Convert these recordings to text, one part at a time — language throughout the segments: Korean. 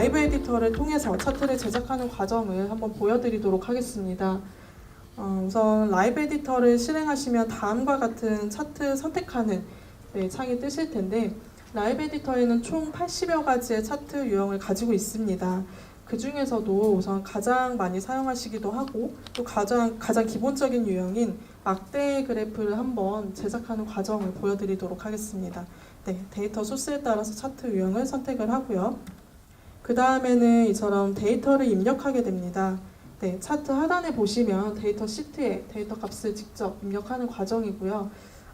라이브 에디터를 통해서 차트를 제작하는 과정을 한번 보여드리도록 하겠습니다. 우선 라이브 에디터를 실행하시면 다음과 같은 차트 선택하는 창이 뜨실 텐데, 라이브 에디터에는 총 80여 가지의 차트 유형을 가지고 있습니다. 그 중에서도 우선 가장 많이 사용하시기도 하고 또 가장 기본적인 유형인 막대 그래프를 한번 제작하는 과정을 보여드리도록 하겠습니다. 데이터 소스에 따라서 차트 유형을 선택을 하고요. 그 다음에는 이처럼 데이터를 입력하게 됩니다. 차트 하단에 보시면 데이터 시트에 데이터 값을 직접 입력하는 과정이고요.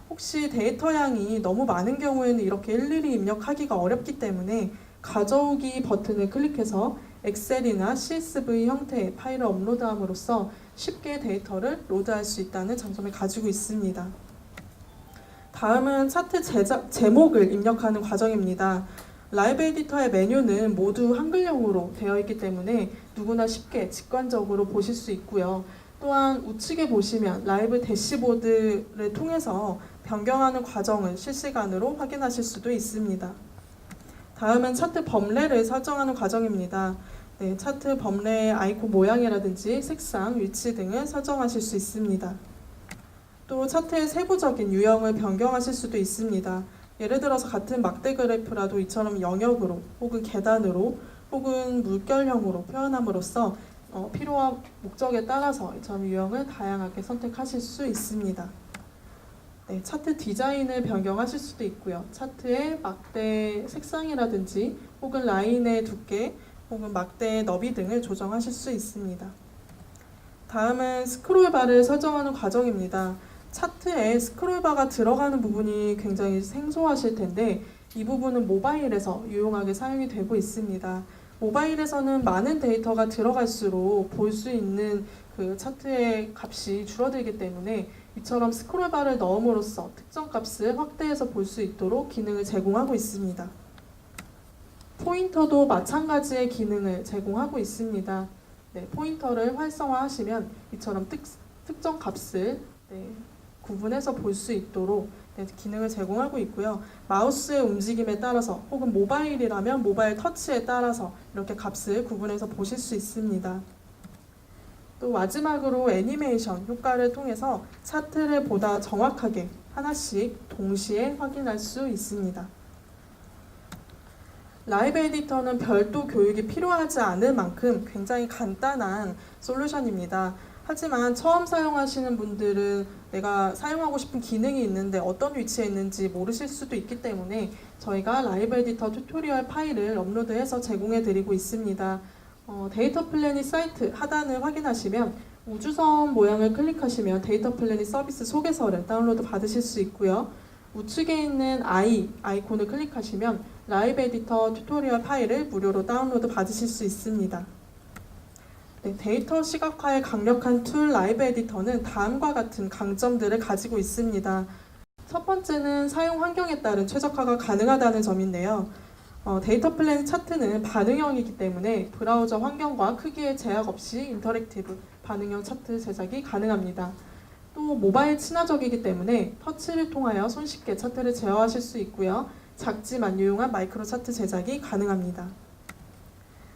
혹시 데이터 양이 너무 많은 경우에는 이렇게 일일이 입력하기가 어렵기 때문에 가져오기 버튼을 클릭해서 엑셀이나 CSV 형태의 파일을 업로드함으로써 쉽게 데이터를 로드할 수 있다는 장점을 가지고 있습니다. 다음은 차트 제목을 입력하는 과정입니다. 라이브 에디터의 메뉴는 모두 한글형으로 되어 있기 때문에 누구나 쉽게 직관적으로 보실 수 있고요. 또한 우측에 보시면 라이브 대시보드를 통해서 변경하는 과정을 실시간으로 확인하실 수도 있습니다. 다음은 차트 범례를 설정하는 과정입니다. 차트 범례의 아이콘 모양이라든지 색상, 위치 등을 설정하실 수 있습니다. 또 차트의 세부적인 유형을 변경하실 수도 있습니다. 예를 들어서 같은 막대 그래프라도 이처럼 영역으로 혹은 계단으로 혹은 물결형으로 표현함으로써 필요와 목적에 따라서 이처럼 유형을 다양하게 선택하실 수 있습니다. 차트 디자인을 변경하실 수도 있고요. 차트의 막대 색상이라든지 혹은 라인의 두께 혹은 막대의 너비 등을 조정하실 수 있습니다. 다음은 스크롤바를 설정하는 과정입니다. 차트에 스크롤바가 들어가는 부분이 굉장히 생소하실 텐데 이 부분은 모바일에서 유용하게 사용이 되고 있습니다. 모바일에서는 많은 데이터가 들어갈수록 볼 수 있는 그 차트의 값이 줄어들기 때문에 이처럼 스크롤바를 넣음으로써 특정 값을 확대해서 볼 수 있도록 기능을 제공하고 있습니다. 포인터도 마찬가지의 기능을 제공하고 있습니다. 포인터를 활성화하시면 이처럼 특정 값을 구분해서 볼 수 있도록 기능을 제공하고 있고요. 마우스의 움직임에 따라서 혹은 모바일이라면 모바일 터치에 따라서 이렇게 값을 구분해서 보실 수 있습니다. 또 마지막으로 애니메이션 효과를 통해서 차트를 보다 정확하게 하나씩 동시에 확인할 수 있습니다. 라이브 에디터는 별도 교육이 필요하지 않을 만큼 굉장히 간단한 솔루션입니다. 하지만 처음 사용하시는 분들은 내가 사용하고 싶은 기능이 있는데 어떤 위치에 있는지 모르실 수도 있기 때문에 저희가 라이브 에디터 튜토리얼 파일을 업로드해서 제공해 드리고 있습니다. 데이터 플래닛 사이트 하단을 확인하시면 우주선 모양을 클릭하시면 데이터 플래닛 서비스 소개서를 다운로드 받으실 수 있고요. 우측에 있는 아이콘을 클릭하시면 라이브 에디터 튜토리얼 파일을 무료로 다운로드 받으실 수 있습니다. 데이터 시각화에 강력한 툴 라이브 에디터는 다음과 같은 강점들을 가지고 있습니다. 첫 번째는 사용 환경에 따른 최적화가 가능하다는 점인데요. 데이터 플래닛 차트는 반응형이기 때문에 브라우저 환경과 크기의 제약 없이 인터랙티브 반응형 차트 제작이 가능합니다. 또 모바일 친화적이기 때문에 터치를 통하여 손쉽게 차트를 제어하실 수 있고요. 작지만 유용한 마이크로 차트 제작이 가능합니다.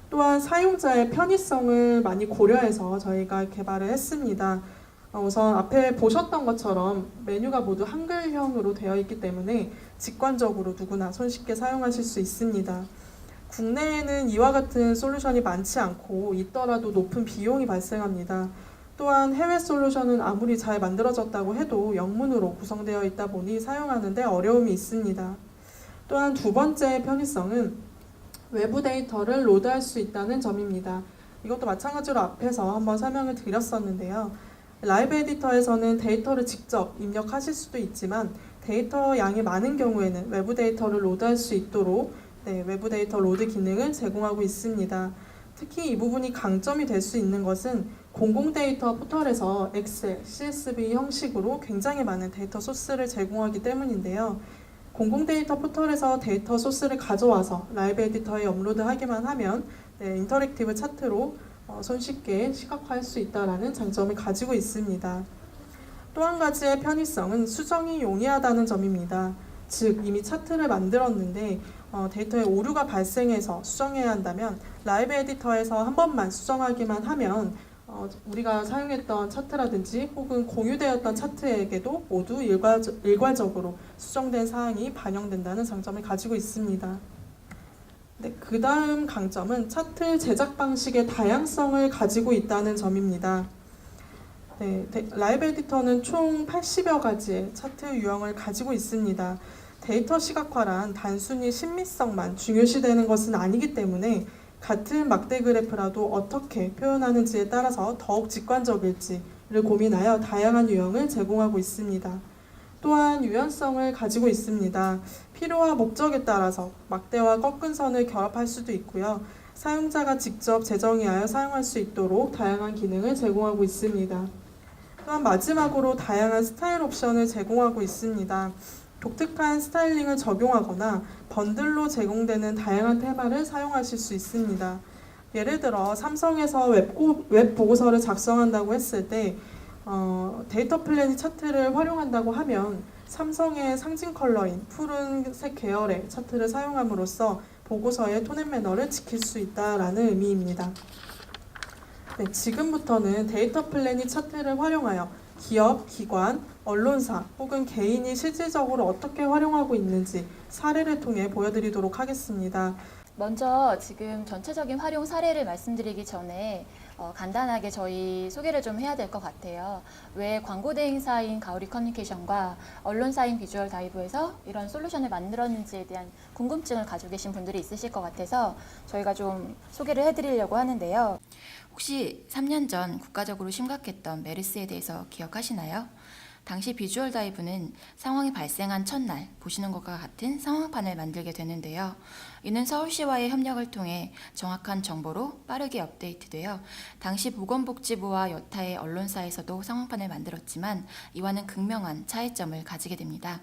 또한 사용자의 편의성을 많이 고려해서 저희가 개발을 했습니다. 우선 앞에 보셨던 것처럼 메뉴가 모두 한글형으로 되어 있기 때문에 직관적으로 누구나 손쉽게 사용하실 수 있습니다. 국내에는 이와 같은 솔루션이 많지 않고 있더라도 높은 비용이 발생합니다. 또한 해외 솔루션은 아무리 잘 만들어졌다고 해도 영문으로 구성되어 있다 보니 사용하는 데 어려움이 있습니다. 또한 두 번째 편의성은 외부 데이터를 로드할 수 있다는 점입니다. 이것도 마찬가지로 앞에서 한번 설명을 드렸었는데요. 라이브 에디터에서는 데이터를 직접 입력하실 수도 있지만 데이터 양이 많은 경우에는 외부 데이터를 로드할 수 있도록 외부 데이터 로드 기능을 제공하고 있습니다. 특히 이 부분이 강점이 될 수 있는 것은 공공 데이터 포털에서 엑셀, CSV 형식으로 굉장히 많은 데이터 소스를 제공하기 때문인데요. 공공 데이터 포털에서 데이터 소스를 가져와서 라이브 에디터에 업로드하기만 하면 인터랙티브 차트로 손쉽게 시각화할 수 있다는 장점을 가지고 있습니다. 또 한 가지의 편의성은 수정이 용이하다는 점입니다. 즉 이미 차트를 만들었는데 데이터에 오류가 발생해서 수정해야 한다면 라이브 에디터에서 한 번만 수정하기만 하면 우리가 사용했던 차트라든지 혹은 공유되었던 차트에게도 모두 일괄적으로 수정된 사항이 반영된다는 장점을 가지고 있습니다. 네, 그 다음 강점은 차트 제작 방식의 다양성을 가지고 있다는 점입니다. 네, 라이브 에디터는 총 80여 가지의 차트 유형을 가지고 있습니다. 데이터 시각화란 단순히 신미성만 중요시되는 것은 아니기 때문에 같은 막대 그래프라도 어떻게 표현하는지에 따라서 더욱 직관적일지를 고민하여 다양한 유형을 제공하고 있습니다. 또한 유연성을 가지고 있습니다. 필요와 목적에 따라서 막대와 꺾은 선을 결합할 수도 있고요. 사용자가 직접 재정의하여 사용할 수 있도록 다양한 기능을 제공하고 있습니다. 또한 마지막으로 다양한 스타일 옵션을 제공하고 있습니다. 독특한 스타일링을 적용하거나 번들로 제공되는 다양한 테마를 사용하실 수 있습니다. 예를 들어 삼성에서 웹 보고서를 작성한다고 했을 때 데이터 플래닛 차트를 활용한다고 하면 삼성의 상징 컬러인 푸른색 계열의 차트를 사용함으로써 보고서의 톤 앤 매너를 지킬 수 있다라는 의미입니다. 네, 지금부터는 데이터 플래닛 차트를 활용하여 기업, 기관, 언론사 혹은 개인이 실질적으로 어떻게 활용하고 있는지 사례를 통해 보여드리도록 하겠습니다. 먼저 지금 전체적인 활용 사례를 말씀드리기 전에 간단하게 저희 소개를 좀 해야 될 것 같아요. 왜 광고 대행사인 가오리 커뮤니케이션과 언론사인 비주얼 다이브에서 이런 솔루션을 만들었는지에 대한 궁금증을 가지고 계신 분들이 있으실 것 같아서 저희가 좀 소개를 해드리려고 하는데요. 혹시 3년 전 국가적으로 심각했던 메르스에 대해서 기억하시나요? 당시 비주얼 다이브는 상황이 발생한 첫날 보시는 것과 같은 상황판을 만들게 되는데요. 이는 서울시와의 협력을 통해 정확한 정보로 빠르게 업데이트되어 당시 보건복지부와 여타의 언론사에서도 상황판을 만들었지만 이와는 극명한 차이점을 가지게 됩니다.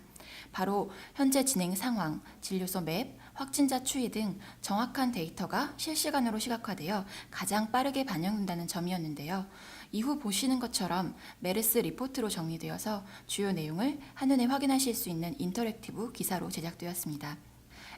바로 현재 진행 상황, 진료소 맵, 확진자 추이 등 정확한 데이터가 실시간으로 시각화되어 가장 빠르게 반영된다는 점이었는데요. 이후 보시는 것처럼 메르스 리포트로 정리되어서 주요 내용을 한눈에 확인하실 수 있는 인터랙티브 기사로 제작되었습니다.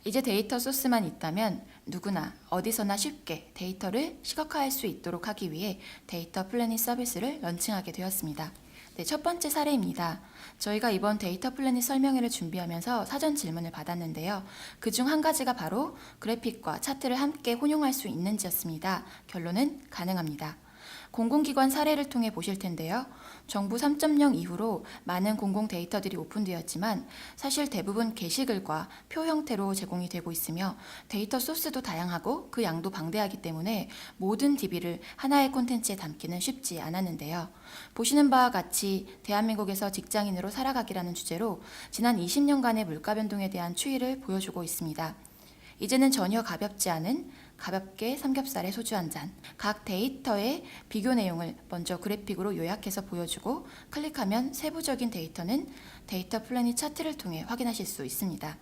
이제 데이터 소스만 있다면 누구나 어디서나 쉽게 데이터를 시각화할 수 있도록 하기 위해 데이터 플래닛 서비스를 런칭하게 되었습니다. 네, 첫 번째 사례입니다. 저희가 이번 데이터 플래닛 설명회를 준비하면서 사전 질문을 받았는데요. 그중 한 가지가 바로 그래픽과 차트를 함께 혼용할 수 있는지였습니다. 결론은 가능합니다. 공공기관 사례를 통해 보실 텐데요. 정부 3.0 이후로 많은 공공 데이터들이 오픈되었지만 사실 대부분 게시글과 표 형태로 제공이 되고 있으며 데이터 소스도 다양하고 그 양도 방대하기 때문에 모든 DB를 하나의 콘텐츠에 담기는 쉽지 않았는데요. 보시는 바와 같이 대한민국에서 직장인으로 살아가기라는 주제로 지난 20년간의 물가 변동에 대한 추이를 보여주고 있습니다. 이제는 전혀 가볍지 않은 가볍게 삼겹살에 소주 한 잔. 각 데이터의 비교 내용을 먼저 그래픽으로 요약해서 보여주고 클릭하면 세부적인 데이터는 데이터 플래닛 차트를 통해 확인하실 수 있습니다.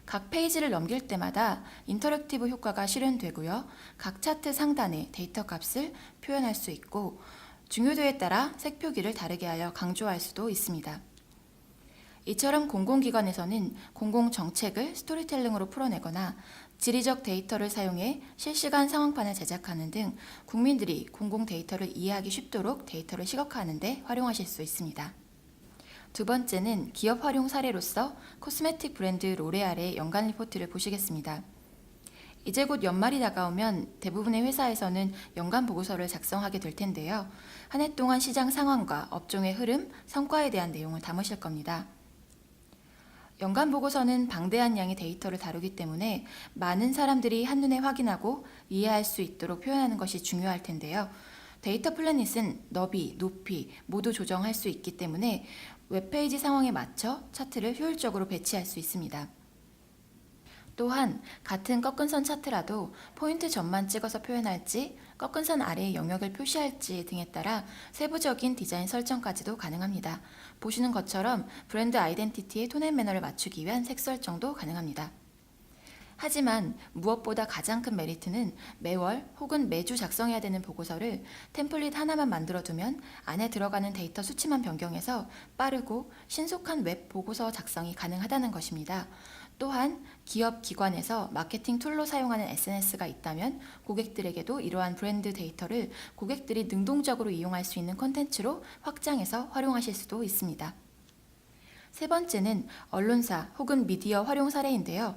각 페이지를 넘길 때마다 인터랙티브 효과가 실현되고요. 각 차트 상단에 데이터 값을 표현할 수 있고 중요도에 따라 색표기를 다르게 하여 강조할 수도 있습니다. 이처럼 공공기관에서는 공공정책을 스토리텔링으로 풀어내거나 지리적 데이터를 사용해 실시간 상황판을 제작하는 등 국민들이 공공 데이터를 이해하기 쉽도록 데이터를 시각화하는 데 활용하실 수 있습니다. 두 번째는 기업 활용 사례로서 코스메틱 브랜드 로레알의 연간 리포트를 보시겠습니다. 이제 곧 연말이 다가오면 대부분의 회사에서는 연간 보고서를 작성하게 될 텐데요. 한 해 동안 시장 상황과 업종의 흐름, 성과에 대한 내용을 담으실 겁니다. 연간 보고서는 방대한 양의 데이터를 다루기 때문에 많은 사람들이 한눈에 확인하고 이해할 수 있도록 표현하는 것이 중요할 텐데요. 데이터 플래닛은 너비, 높이 모두 조정할 수 있기 때문에 웹페이지 상황에 맞춰 차트를 효율적으로 배치할 수 있습니다. 또한 같은 꺾은 선 차트라도 포인트 점만 찍어서 표현할지 꺾은 선 아래의 영역을 표시할지 등에 따라 세부적인 디자인 설정까지도 가능합니다. 보시는 것처럼 브랜드 아이덴티티의 톤 앤 매너를 맞추기 위한 색 설정도 가능합니다. 하지만 무엇보다 가장 큰 메리트는 매월 혹은 매주 작성해야 되는 보고서를 템플릿 하나만 만들어두면 안에 들어가는 데이터 수치만 변경해서 빠르고 신속한 웹 보고서 작성이 가능하다는 것입니다. 또한 기업 기관에서 마케팅 툴로 사용하는 SNS가 있다면 고객들에게도 이러한 브랜드 데이터를 고객들이 능동적으로 이용할 수 있는 콘텐츠로 확장해서 활용하실 수도 있습니다. 세 번째는 언론사 혹은 미디어 활용 사례인데요.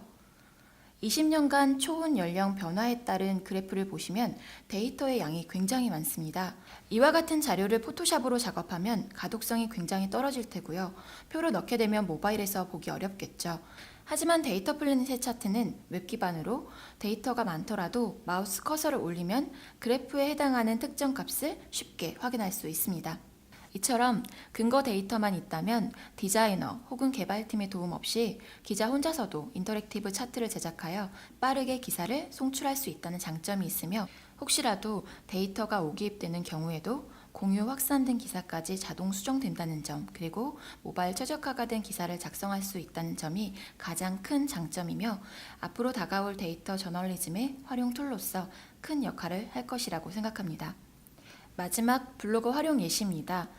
20년간 초혼 연령 변화에 따른 그래프를 보시면 데이터의 양이 굉장히 많습니다. 이와 같은 자료를 포토샵으로 작업하면 가독성이 굉장히 떨어질 테고요. 표로 넣게 되면 모바일에서 보기 어렵겠죠. 하지만 데이터 플래닛의 차트는 웹 기반으로 데이터가 많더라도 마우스 커서를 올리면 그래프에 해당하는 특정 값을 쉽게 확인할 수 있습니다. 이처럼 근거 데이터만 있다면 디자이너 혹은 개발팀의 도움 없이 기자 혼자서도 인터랙티브 차트를 제작하여 빠르게 기사를 송출할 수 있다는 장점이 있으며, 혹시라도 데이터가 오기입되는 경우에도 공유 확산된 기사까지 자동 수정된다는 점, 그리고 모바일 최적화가 된 기사를 작성할 수 있다는 점이 가장 큰 장점이며, 앞으로 다가올 데이터 저널리즘의 활용 툴로서 큰 역할을 할 것이라고 생각합니다. 마지막 블로거 활용 예시입니다.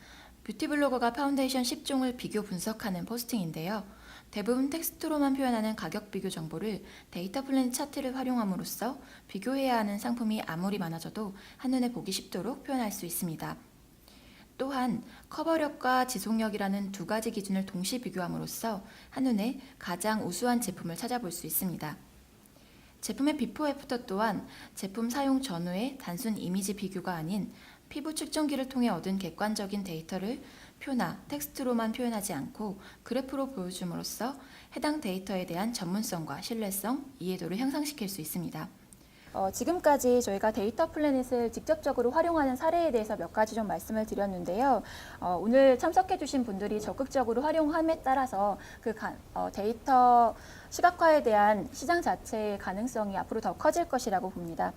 뷰티 블로거가 파운데이션 10종을 비교 분석하는 포스팅인데요. 대부분 텍스트로만 표현하는 가격 비교 정보를 데이터 플래닛 차트를 활용함으로써 비교해야 하는 상품이 아무리 많아져도 한눈에 보기 쉽도록 표현할 수 있습니다. 또한 커버력과 지속력이라는 두 가지 기준을 동시 비교함으로써 한눈에 가장 우수한 제품을 찾아볼 수 있습니다. 제품의 비포 애프터 또한 제품 사용 전후의 단순 이미지 비교가 아닌 피부 측정기를 통해 얻은 객관적인 데이터를 표나 텍스트로만 표현하지 않고 그래프로 보여줌으로써 해당 데이터에 대한 전문성과 신뢰성, 이해도를 향상시킬 수 있습니다. 지금까지 저희가 데이터 플래닛을 직접적으로 활용하는 사례에 대해서 몇 가지 좀 말씀을 드렸는데요. 오늘 참석해주신 분들이 적극적으로 활용함에 따라서 데이터 시각화에 대한 시장 자체의 가능성이 앞으로 더 커질 것이라고 봅니다.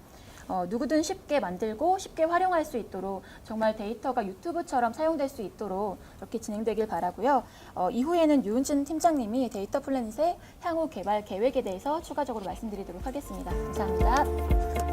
누구든 쉽게 만들고 쉽게 활용할 수 있도록 정말 데이터가 유튜브처럼 사용될 수 있도록 이렇게 진행되길 바라고요. 이후에는 유은진 팀장님이 데이터 플래닛의 향후 개발 계획에 대해서 추가적으로 말씀드리도록 하겠습니다. 감사합니다.